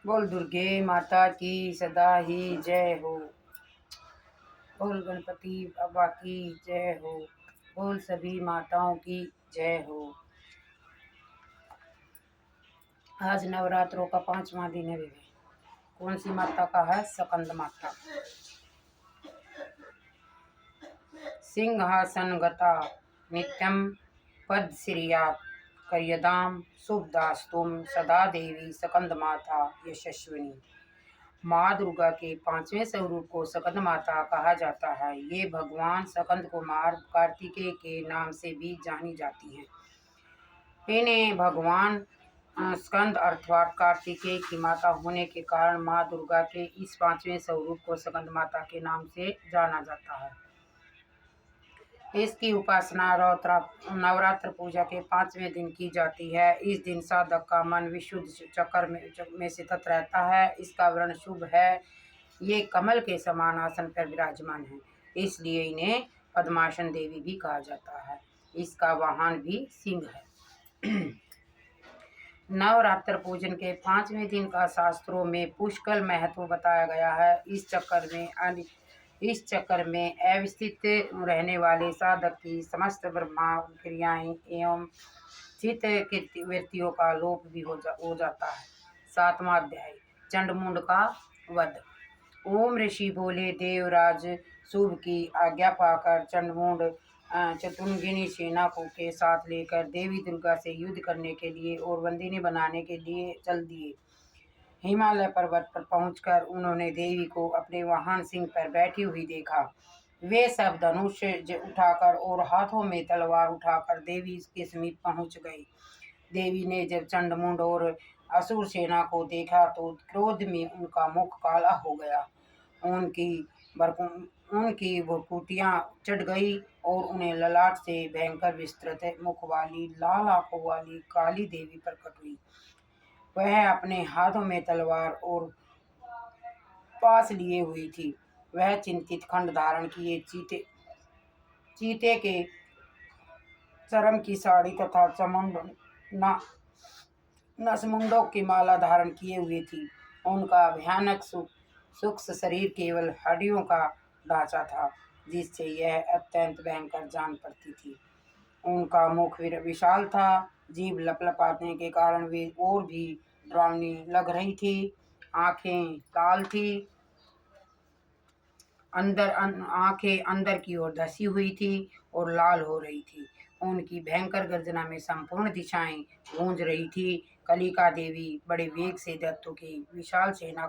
बोल दुर्गे माता की सदा ही जय हो। बोल गणपति बाबा की जय हो। बोल सभी माताओं की जय हो। आज नवरात्रों का 5वां दिन है बेबे। कौन सी माता का है? स्कंद माता। सिंहासनगता नित्यं पदश्रियात् कर्यदां शुभदास्तुं सदा देवी स्कंद माता यशस्विनी। माँ दुर्गा के 5वें स्वरूप को स्कंद माता कहा जाता है। ये भगवान स्कंद कुमार कार्तिकेय के नाम से भी जानी जाती हैं। इन्हें भगवान स्कंद अर्थात कार्तिकेय की माता होने के कारण माँ दुर्गा के इस 5वें स्वरूप को स्कंद माता के नाम से जाना जाता है। इसकी उपासना नवरात्र पूजा के 5वें दिन की जाती है। इस दिन साधक का मन विशुद्ध चक्र में स्थित रहता है। इसका वर्ण शुभ है। ये कमल के समान आसन पर विराजमान है, इसलिए इन्हें पद्मासन देवी भी कहा जाता है। इसका वाहन भी सिंह है। नवरात्र पूजन के 5वें दिन का शास्त्रों में पुष्कल महत्व बताया गया है। इस चक्र में अवस्थित रहने वाले साधक की समस्त ब्रह्मा क्रियाएं एवं चित्त वृत्तियों का लोप भी हो जाता है। 7वां अध्याय चंडमुंड का वध। ओम ऋषि बोले, देवराज शुभ की आज्ञा पाकर चंडमुंड चतुर्मुखी सेना को के साथ लेकर देवी दुर्गा से युद्ध करने के लिए और बंदिनी बनाने के लिए चल दिए। हिमालय पर्वत पर पहुंचकर उन्होंने देवी को अपने वाहन सिंह पर बैठी हुई देखा। वे सब धनुष उठाकर और हाथों में तलवार उठाकर देवी के समीप पहुंच गए। देवी ने जब चंडमुंड और असुर सेना को देखा तो क्रोध में उनका मुख काला हो गया। उनकी भुरुकियां चढ़ गई और उन्हें ललाट से भयंकर विस्तृत मुख वाली लाल आंखों वाली काली देवी प्रकट हुई। वह अपने हाथों में तलवार और पास लिए हुई थी। वह चिंतित खंड धारण किए चीते के चरम की साड़ी तथा नसमुंडों की माला धारण किए हुए थी। उनका भयानक सूक्ष्म शरीर केवल हड्डियों का ढांचा था, जिससे यह अत्यंत भयंकर जान पड़ती थी। उनका मुख विशाल था। जीभ लपलपाने के कारण वे और भी डरावनी लग रही थी। आंखें लाल थी। आंखें अंदर की ओर धसी हुई थी और लाल हो रही थी। उनकी भयंकर गर्जना में संपूर्ण दिशाएं गूंज रही थी। कलिका देवी बड़े वेग से दैत्यों की विशाल सेना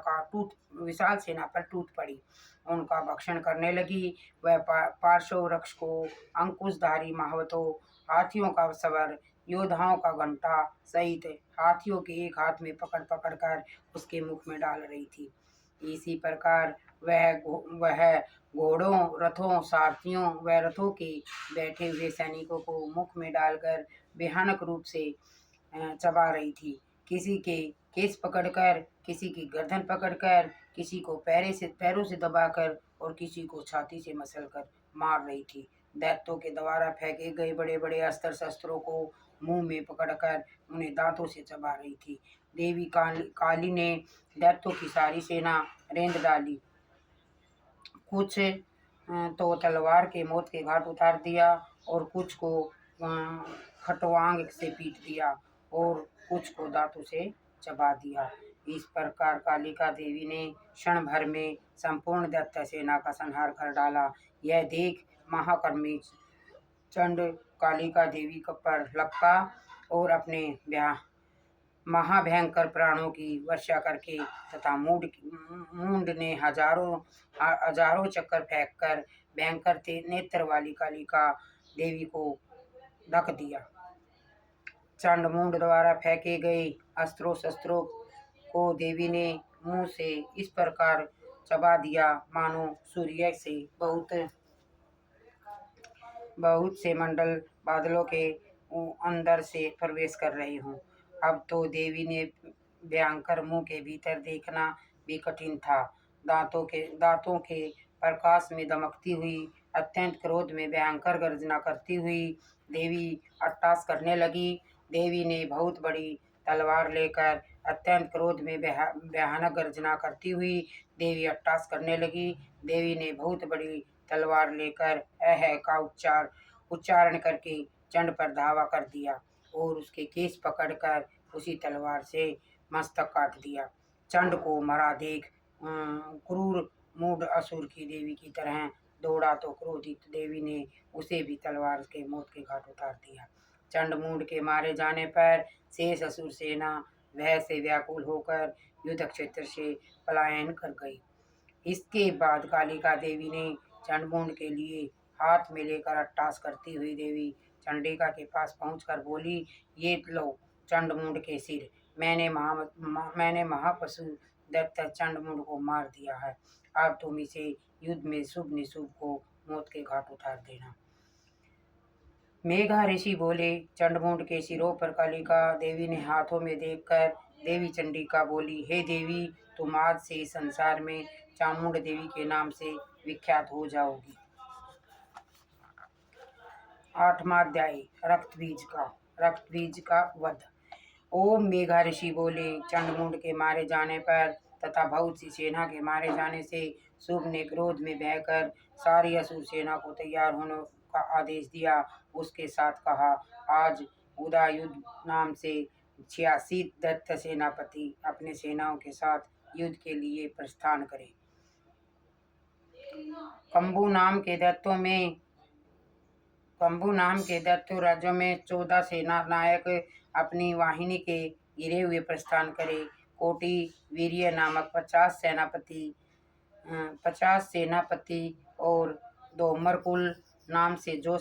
पर टूट पड़ी। उनका भक्षण करने लगी। वह पार्श्व वृक्ष को अंकुशधारी महावतों, हाथियों का सवर, योद्धाओं का घंटा सहित हाथियों के एक हाथ में पकड़ पकड़ कर उसके मुख में डाल रही थी। इसी प्रकार वह घोड़ों, रथों, सारथियों व रथों के बैठे हुए सैनिकों को मुख में डालकर भयानक रूप से चबा रही थी। किसी के केस पकड़कर, किसी की गर्दन पकड़कर, किसी को पैरों से दबाकर और किसी को छाती से मसलकर मार रही थी। दैत्यों के द्वारा फेंके गए बड़े बड़े अस्त्र शस्त्रों को मुंह में पकड़कर उन्हें दांतों से चबा रही थी। देवी काली ने दैत्यों की सारी सेना रेंद डाली। कुछ तो तलवार के मौत के घाट उतार दिया और कुछ को खटवांग से पीट दिया और कुछ को दांतों से चबा दिया। इस प्रकार कालिका देवी ने क्षण भर में संपूर्ण दैत्य सेना का संहार कर डाला। यह देख महाकर्मी चंड कालिका देवी पर लपका और अपने महाभयंकर प्राणों की वर्षा करके तथा मूंड ने हजारों चक्कर फेंककर भयंकर नेत्र वाली कालिका देवी को ढक दिया। चंडमुंड द्वारा फेंके गए अस्त्रों शस्त्रों को देवी ने मुंह से इस प्रकार चबा दिया मानो सूर्य से बहुत से मंडल बादलों के अंदर से प्रवेश कर रहे हों। अब तो देवी ने भयंकर मुंह के भीतर देखना भी कठिन था। दांतों के प्रकाश में दमकती हुई अत्यंत क्रोध में भयंकर गर्जना करती हुई देवी अट्टहास करने लगी। देवी ने बहुत बड़ी तलवार लेकर अत्यंत क्रोध में भयानक गर्जना करती हुई देवी अट्टहास करने लगी। देवी ने बहुत बड़ी तलवार लेकर अह का उच्चारण करके चंड पर धावा कर दिया और उसके केस पकड़कर उसी तलवार से मस्तक काट दिया। चंड को मरा देख क्रूर मूढ़ असुर की देवी की तरह दौड़ा तो क्रोधित देवी ने उसे भी तलवार के मौत के घाट उतार दिया। चंड मूढ़ के मारे जाने पर शेष असुर सेना भय से व्याकुल होकर युद्ध क्षेत्र से पलायन कर गई। इसके बाद कालिका देवी ने चंडमुंड के लिए हाथ में लेकर अट्टहास करती हुई देवी चंडिका के पास पहुंचकर बोली, ये लो चंडमुंड के सिर, मैंने महापशु दत्त चंडमुंड को मार दिया है। अब तुम इसे युद्ध में शुभ निशुभ को मौत के घाट उतार देना। मेघा ऋषि बोले, चंडमुंड के सिरों पर कालिका देवी ने हाथों में देखकर देवी चंडिका बोली, हे देवी, तुम आज से इस संसार में चामुंड देवी के नाम से विख्यात हो जाओगी। 8वां अध्याय रक्त बीज का वध। ओम मेघा ऋषि बोले, चंडमुंड के मारे जाने पर तथा बहुत सी सेना के मारे जाने से शुभ ने क्रोध में बहकर सारी असुर सेना को तैयार होने का आदेश दिया। उसके साथ कहा, आज उदयुद्ध नाम से 86 दत्त सेनापति अपने सेनाओं के साथ युद्ध के लिए प्रस्थान करें। कंबू नाम के दत्तों राज्यों में 14 सेना नायक अपनी वाहिनी के गिरे हुए प्रस्थान करे। कोटि वीर्य नामक 50 सेनापति और दोमरकुल नाम से जो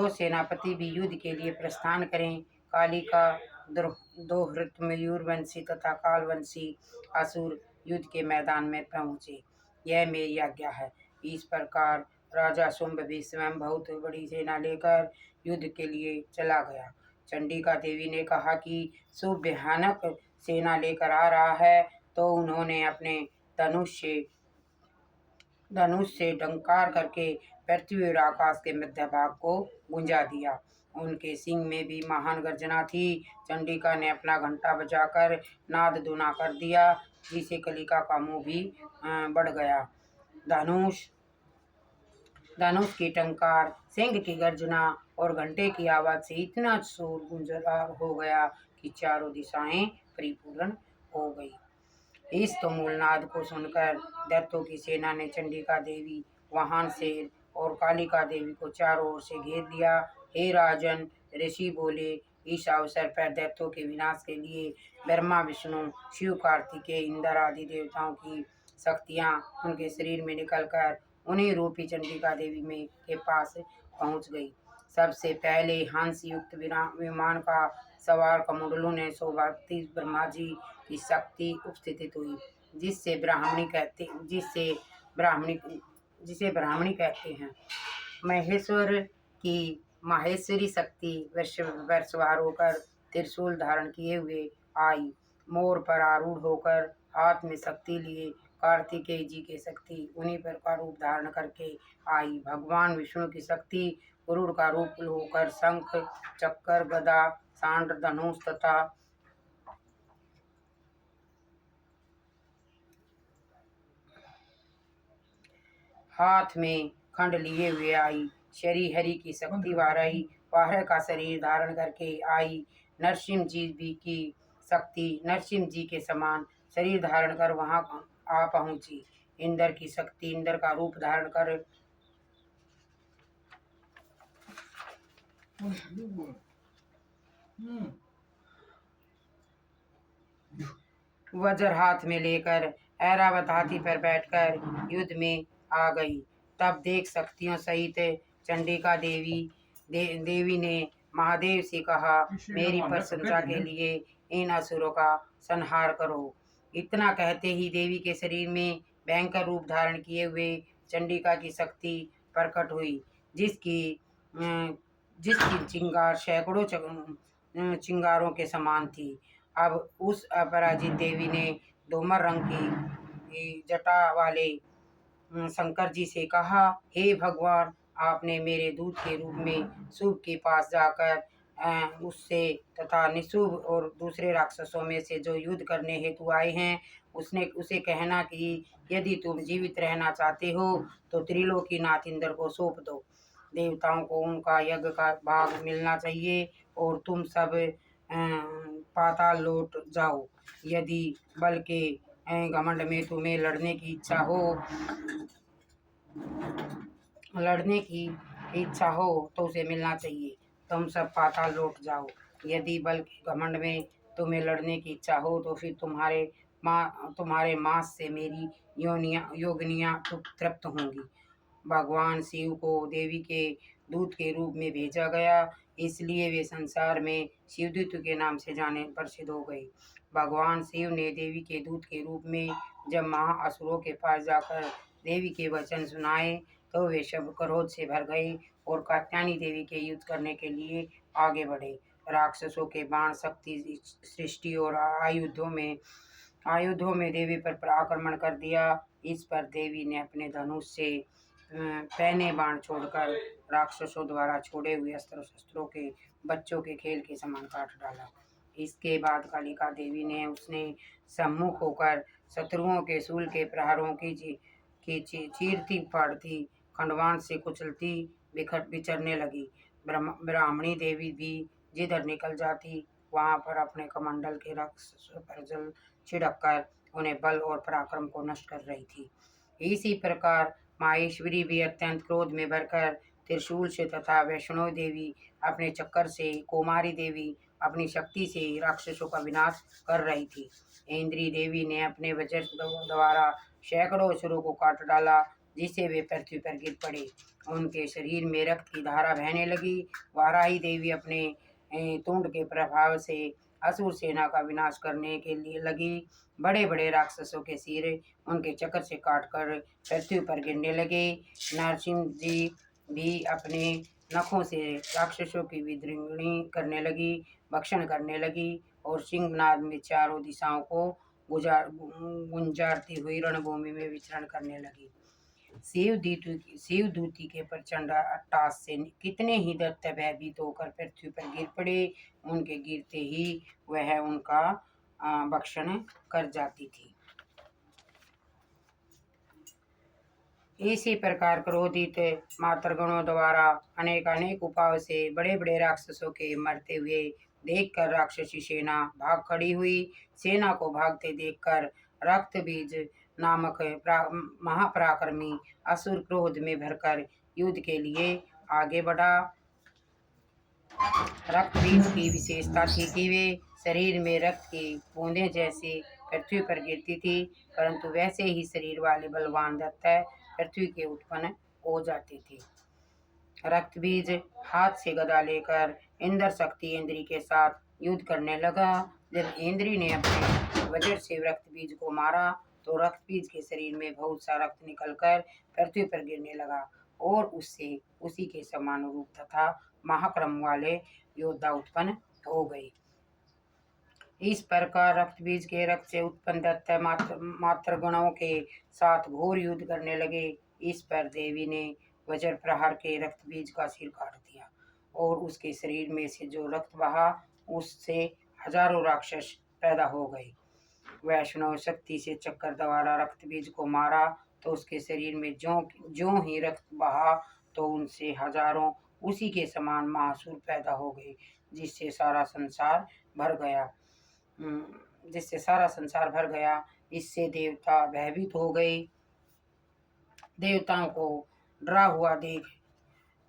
सेनापति भी युद्ध के लिए प्रस्थान करें। कालिका, दोहृत, मयूरवंशी तथा कालवंशी असुर युद्ध के मैदान में पहुँचे। यह मेरी आज्ञा है। इस प्रकार राजा शुंभ भी स्वयं बहुत बड़ी सेना लेकर युद्ध के लिए चला गया। चंडिका देवी ने कहा कि शुभ भयानक सेना लेकर आ रहा है, तो उन्होंने अपने धनुष से डंकार करके पृथ्वी और आकाश के मध्य भाग को गुंजा दिया। उनके सिंह में भी महान गर्जना थी। चंडिका ने अपना घंटा बजाकर नाद दुना कर दिया, जिसे कलिका का मुंह भी बढ़ गया। धनुष की टंकार, सिंह की गर्जना और घंटे की आवाज से इतना शोर गुंजदार हो गया कि चारों दिशाएं परिपूर्ण हो गई। इस तुमुल नाद को सुनकर दैत्यों की सेना ने चंडिका देवी, वाहन शेर और कालिका देवी को चारों ओर से घेर लिया। हे राजन, ऋषि बोले, इस अवसर पर दैत्यों के विनाश के लिए ब्रह्मा, विष्णु, शिव, कार्तिकेय, इंद्र आदि देवताओं की शक्तियां उनके शरीर में निकलकर उन्हीं रूपी चंडिका देवी में के पास पहुंच गई। सबसे पहले हंस युक्त विमान का सवार कमंडलों ने सौभाग्यवती ब्रह्मा जी की शक्ति उपस्थित हुई, जिसे ब्राह्मणी कहते हैं। महेश्वर की माहेश्वरी शक्ति वर्षवार होकर त्रिशूल धारण किए हुए आई। मोर पर आरूढ़ होकर हाथ में शक्ति लिए कार्तिकेय जी की शक्ति उन्हीं पर का रूप धारण करके आई। भगवान विष्णु की शक्ति गरुड़ का रूप होकर शंख, चक्र, गदा, सांड, धनुष तथा हाथ में खंड लिए हुए आई। श्री हरि की शक्ति वाराही का शरीर धारण करके आई। नरसिंह जी की शक्ति नरसिंह जी के समान शरीर धारण कर वहां आ पहुंची। इंद्र की शक्ति इंद्र का रूप धारण कर वज्र हाथ में लेकर ऐरावत हाथी पर बैठकर युद्ध में आ गई। तब देख शक्तियों सहित चंडिका देवी ने महादेव से कहा, मेरी प्रशंसा के लिए इन असुरों का संहार करो। इतना कहते ही देवी के शरीर में भयंकर रूप धारण किए हुए चंडिका की शक्ति प्रकट हुई, जिसकी चिंगार सैकड़ों चिंगारों के समान थी। अब उस अपराजित देवी ने दोमर रंग की जटा वाले शंकर जी से कहा, हे भगवान, आपने मेरे दूत के रूप में शुभ के पास जाकर उससे तथा निशुभ और दूसरे राक्षसों में से जो युद्ध करने हेतु आए हैं उसने उसे कहना कि यदि तुम जीवित रहना चाहते हो तो त्रिलोकीनाथ इंद्र को सौंप दो। देवताओं को उनका यज्ञ का भाग मिलना चाहिए और तुम सब पाताल लौट जाओ। यदि बल के घमंड में तुम्हें लड़ने की इच्छा हो तो उसे मिलना चाहिए। तुम सब पाताल लौट जाओ। यदि बल के घमंड में तुम्हें लड़ने की इच्छा हो तो फिर तुम्हारे मांस से मेरी योगनियां तृप्त होंगी। भगवान शिव को देवी के दूत के रूप में भेजा गया, इसलिए वे संसार में शिवदूत के नाम से जाने प्रसिद्ध हो गए। भगवान शिव ने देवी के दूत के रूप में जब महाअसुरों के पास जाकर देवी के वचन सुनाए तो वे सब क्रोध से भर गए और कात्यायनी देवी के युद्ध करने के लिए आगे बढ़े। राक्षसों के बाण शक्ति सृष्टि और आयुधों में देवी पर आक्रमण कर दिया। इस पर देवी ने अपने धनुष से पहने बाण छोड़कर राक्षसों द्वारा छोड़े हुए अस्त्र शस्त्रों के बच्चों के खेल के समान काट डाला। इसके बाद कालिका देवी ने उसने सम्मुख होकर शत्रुओं के शूल के प्रहारों की चीरती फाड़ती खंडवान से कुचलती विचरने लगी। ब्राह्मणी देवी भी जिधर निकल जाती वहां पर अपने कमंडल के राक्षसों पर जल छिड़ककर उन्हें बल और पराक्रम को नष्ट कर रही थी। इसी प्रकार माहेश्वरी भी अत्यंत क्रोध में भरकर त्रिशूल से तथा वैष्णो देवी अपने चक्कर से, कुमारी देवी अपनी शक्ति से राक्षसों का विनाश कर रही थी। इंद्री देवी ने अपने वज्र द्वारा सैकड़ों असुरों को काट डाला, जिससे वे पृथ्वी पर गिर पड़े। उनके शरीर में रक्त की धारा बहने लगी। वाराही देवी अपने तुंड के प्रभाव से असुर सेना का विनाश करने के लिए लगी। बड़े बड़े राक्षसों के सिर उनके चक्कर से काटकर पृथ्वी पर गिरने लगे। नरसिंह जी भी अपने नखों से राक्षसों की विदृंगणी करने लगी, भक्षण करने लगी और सिंहनाद में चारों दिशाओं को गुंजारती हुई रणभूमि में विचरण करने लगी। शिवदूती के प्रचंड अट्टहास से कितने ही दैत्य भयभीत होकर पृथ्वी पर गिर पड़े। उनके गिरते ही वह उनका भक्षण कर जाती थी। इसी प्रकार क्रोधित मातृगणों द्वारा अनेक उपायों से बड़े बड़े राक्षसों के मरते हुए देखकर राक्षसी सेना भाग खड़ी हुई। सेना को भागते देखकर रक्तबीज नामक महापराक्रमी असुर क्रोध में भरकर युद्ध के लिए आगे बढ़ा। रक्तबीज की विशेषता थी कि वे शरीर में रक्त की बूंदें जैसे पृथ्वी पर गिरती थी, परंतु वैसे ही शरीर वाले बलवान दैत्य पृथ्वी के उत्पन्न हो जाते थे। रक्तबीज हाथ से गदा लेकर इंद्र शक्ति इंद्री के साथ युद्ध करने लगा। जब इंद्री ने अपने वज्र से रक्तबीज को मारा तो रक्तबीज के शरीर में बहुत सा रक्त निकलकर पृथ्वी पर गिरने लगा और उससे उसी के समान रूप तथा महाक्रम वाले योद्धा उत्पन्न हो गए। इस प्रकार रक्तबीज के रक्त से उत्पन्न दैत्य मातृगणों के साथ घोर युद्ध करने लगे। इस पर देवी ने वज्र प्रहार के रक्तबीज का सिर काट दिया और उसके शरीर में से जो रक्त बहा उससे हजारों राक्षस पैदा हो गए। वैष्णव शक्ति से चक्कर द्वारा रक्तबीज को मारा तो उसके शरीर में ज्यों ही रक्त बहा तो उनसे हजारों उसी के समान महासुर पैदा हो गए, जिससे सारा संसार भर गया। इससे देवता भयभीत हो गए। देवताओं को डरा हुआ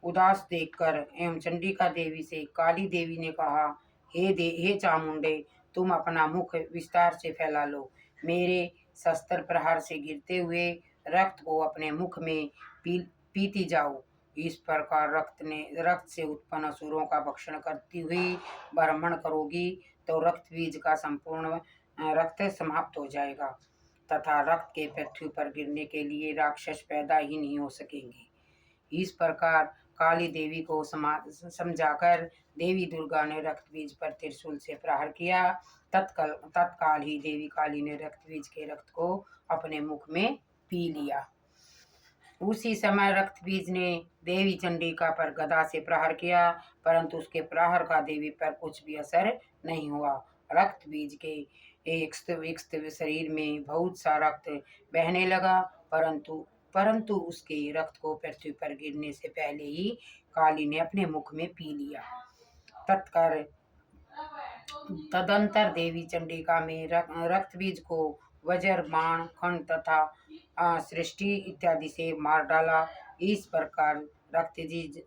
उदास देखकर एवं चंडिका देवी से काली देवी ने कहा, हे चामुंडे, तुम अपना मुख विस्तार से फैला लो। मेरे शस्त्र प्रहार से गिरते हुए रक्त को अपने मुख में पीती जाओ। इस प्रकार रक्त से उत्पन्न असुरों का भक्षण करती हुई ब्राह्मण करोगी तो रक्त बीज का संपूर्ण रक्त समाप्त हो जाएगा तथा रक्त के पृथ्वी पर गिरने के लिए राक्षस पैदा ही नहीं हो सकेंगे। इस प्रकार काली देवी को समझाकर देवी दुर्गा ने रक्त बीज पर त्रिशूल से प्रहार किया। तत्काल ही देवी काली ने रक्त बीज के रक्त को अपने मुख में पी लिया। उसी समय रक्तबीज ने देवी चंडिका पर गदा से प्रहार किया, परंतु उसके प्रहार का देवी पर कुछ भी असर नहीं हुआ। रक्तबीज के एक शरीर में बहुत सा रक्त बहने लगा, परंतु परंतु उसके रक्त को पृथ्वी पर गिरने से पहले ही काली ने अपने मुख में पी लिया। तत्कर तदंतर देवी चंडिका में रक्तबीज को वज्र, बाण, खंड तथा सृष्टि इत्यादि से मार डाला। इस प्रकार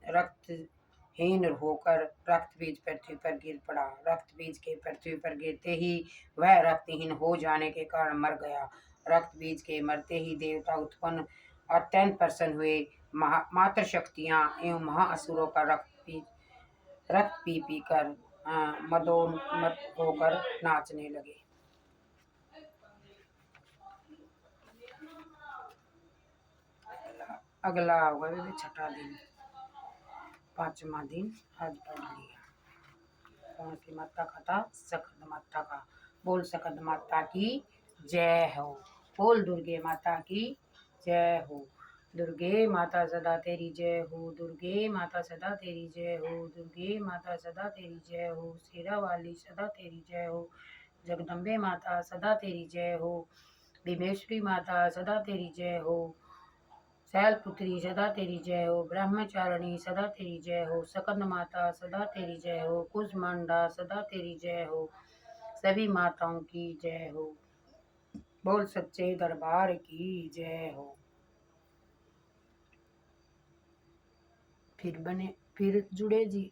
रक्तहीन होकर रक्तबीज पृथ्वी पर गिर पड़ा। रक्तबीज के पृथ्वी पर गिरते ही वह रक्तहीन हो जाने के कारण मर गया। रक्तबीज के मरते ही देवता उत्पन्न अत्यंत प्रसन्न हुए। मातृशक्तियां एवं महाअसुरों का रक्त पी पी कर मदोन्मत्त होकर नाचने लगे। अगला होगा छठा दिन, पांचवा दिन आज पढ़ लिया। कौन सी माता का था? सकंद माता का। बोल सकंद माता की जय हो। बोल दुर्गे माता की जय हो। दुर्गे माता सदा तेरी जय हो। दुर्गे माता सदा तेरी जय हो। दुर्गे माता सदा तेरी जय हो। शेरा वाली सदा तेरी जय हो। जगदम्बे माता सदा तेरी जय हो। भीमेश्वरी माता सदा तेरी जय हो। शैलपुत्री सदा तेरी जय हो। ब्रह्मचारिणी सदा तेरी जय हो। सकंद माता सदा तेरी जय हो। कुजमांडा सदा तेरी जय हो। सभी माताओं की जय हो। बोल सच्चे दरबार की जय हो। फिर जुड़े जी।